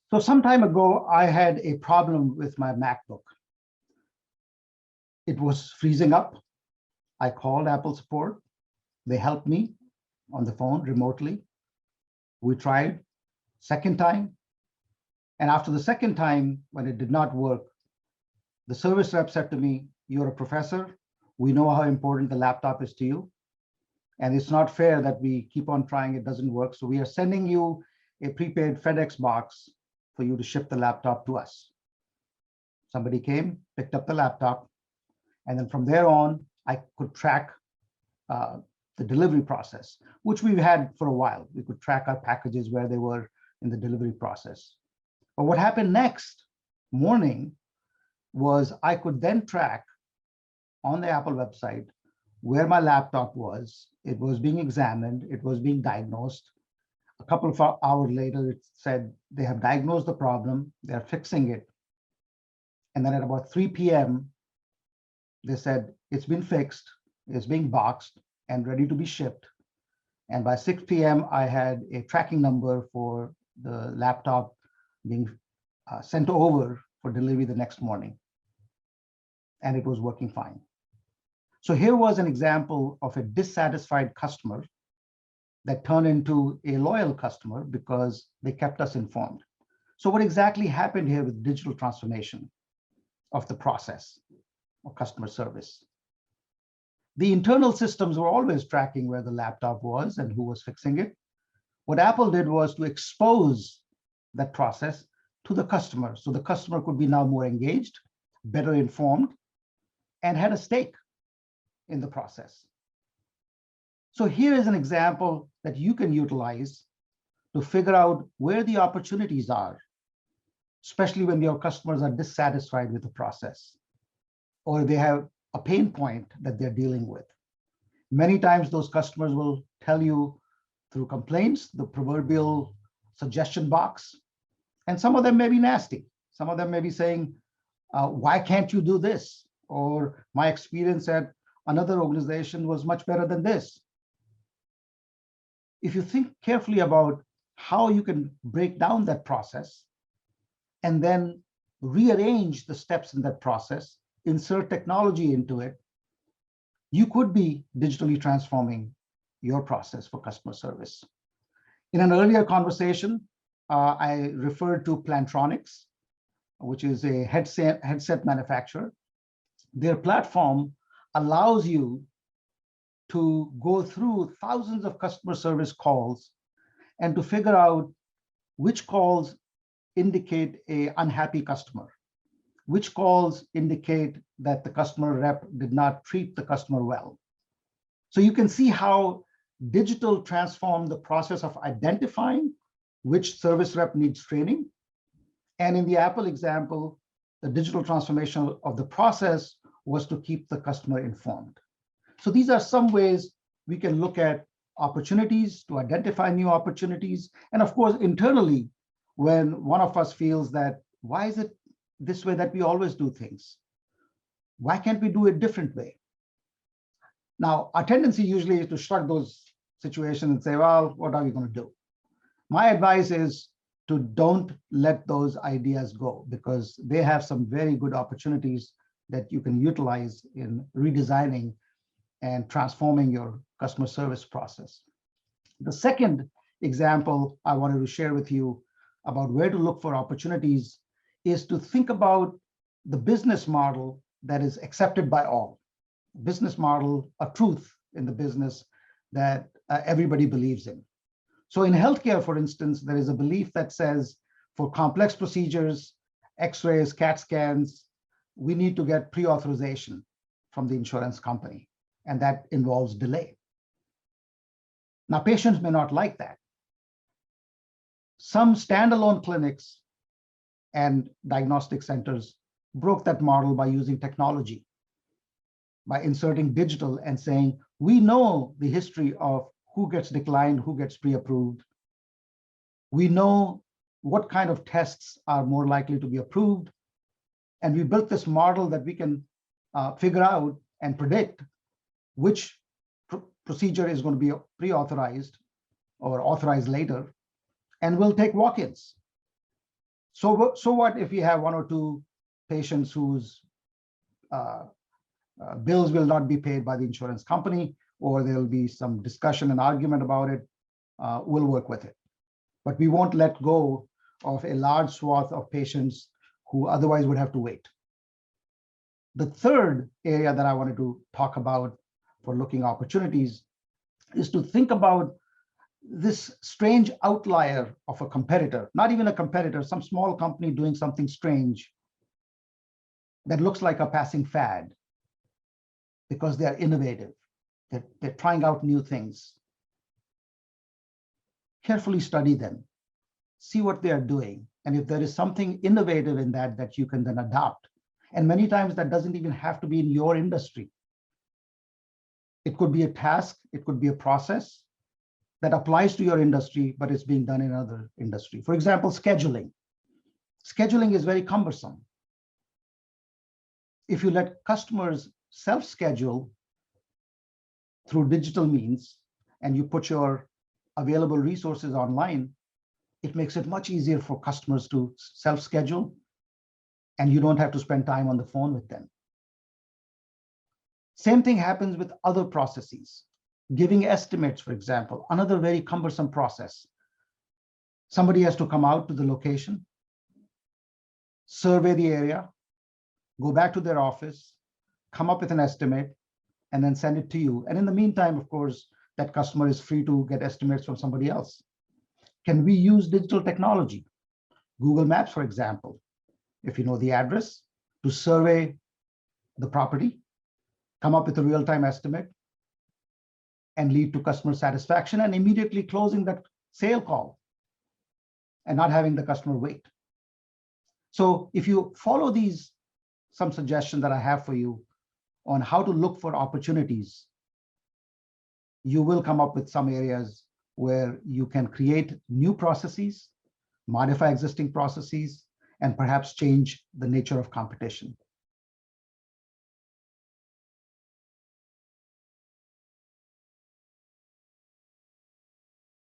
So some time ago, I had a problem with my MacBook. It was freezing up. I called Apple support. They helped me on the phone remotely. We tried second time. And after the second time, when it did not work, the service rep said to me, "You're a professor. We know how important the laptop is to you. And it's not fair that we keep on trying, it doesn't work. So we are sending you a prepaid FedEx box for you to ship the laptop to us." Somebody came, picked up the laptop, and then from there on, I could track the delivery process, which we've had for a while. We could track our packages where they were in the delivery process. But what happened next morning was I could then track on the Apple website where my laptop was. It was being examined, it was being diagnosed. A couple of hours later, it said they have diagnosed the problem, they're fixing it. And then at about 3 p.m., they said it's been fixed, it's being boxed and ready to be shipped. And by 6 p.m., I had a tracking number for the laptop being sent over for delivery the next morning. And it was working fine. So here was an example of a dissatisfied customer that turned into a loyal customer because they kept us informed. So what exactly happened here with digital transformation of the process of customer service? The internal systems were always tracking where the laptop was and who was fixing it. What Apple did was to expose that process to the customer. So the customer could be now more engaged, better informed, and had a stake in the process. So here is an example that you can utilize to figure out where the opportunities are, especially when your customers are dissatisfied with the process or they have a pain point that they're dealing with. Many times those customers will tell you through complaints, the proverbial suggestion box, and some of them may be nasty. Some of them may be saying, why can't you do this? Or my experience at another organization was much better than this. If you think carefully about how you can break down that process and then rearrange the steps in that process, insert technology into it, you could be digitally transforming your process for customer service. In an earlier conversation, I referred to Plantronics, which is a headset manufacturer. Their platform allows you to go through thousands of customer service calls and to figure out which calls indicate an unhappy customer, which calls indicate that the customer rep did not treat the customer well. So you can see how digital transformed the process of identifying which service rep needs training. And in the Apple example, the digital transformation of the process was to keep the customer informed. So these are some ways we can look at opportunities, to identify new opportunities. And of course, internally, when one of us feels that, why is it this way that we always do things? Why can't we do it a different way? Now, our tendency usually is to shrug those situations and say, well, what are we going to do? My advice is to don't let those ideas go, because they have some very good opportunities that you can utilize in redesigning and transforming your customer service process. The second example I wanted to share with you about where to look for opportunities is to think about the business model that is accepted by all. Business model, a truth in the business that everybody believes in. So in healthcare, for instance, there is a belief that says for complex procedures, X-rays, CAT scans, we need to get pre-authorization from the insurance company, and that involves delay. Now, patients may not like that. Some standalone clinics and diagnostic centers broke that model by using technology, by inserting digital and saying, we know the history of who gets declined, who gets pre-approved. We know what kind of tests are more likely to be approved. And we built this model that we can figure out and predict which procedure is going to be pre-authorized or authorized later, and we'll take walk-ins. So what if we have one or two patients whose bills will not be paid by the insurance company, or there'll be some discussion and argument about it? We'll work with it. But we won't let go of a large swath of patients who otherwise would have to wait. The third area that I wanted to talk about for looking opportunities is to think about this strange outlier of a competitor, not even a competitor, some small company doing something strange that looks like a passing fad because they're innovative. They're trying out new things. Carefully study them, see what they are doing. And if there is something innovative in that you can then adopt. And many times that doesn't even have to be in your industry. It could be a task, it could be a process that applies to your industry, but it's being done in another industry. For example, scheduling. Scheduling is very cumbersome. If you let customers self-schedule through digital means, and you put your available resources online, it makes it much easier for customers to self-schedule, and you don't have to spend time on the phone with them. Same thing happens with other processes. Giving estimates, for example, another very cumbersome process. Somebody has to come out to the location, survey the area, go back to their office, come up with an estimate, and then send it to you. And in the meantime, of course, that customer is free to get estimates from somebody else. Can we use digital technology? Google Maps, for example, if you know the address, to survey the property, come up with a real-time estimate, and lead to customer satisfaction and immediately closing that sale call and not having the customer wait. So if you follow these, some suggestions that I have for you on how to look for opportunities, you will come up with some areas where you can create new processes, modify existing processes, and perhaps change the nature of competition.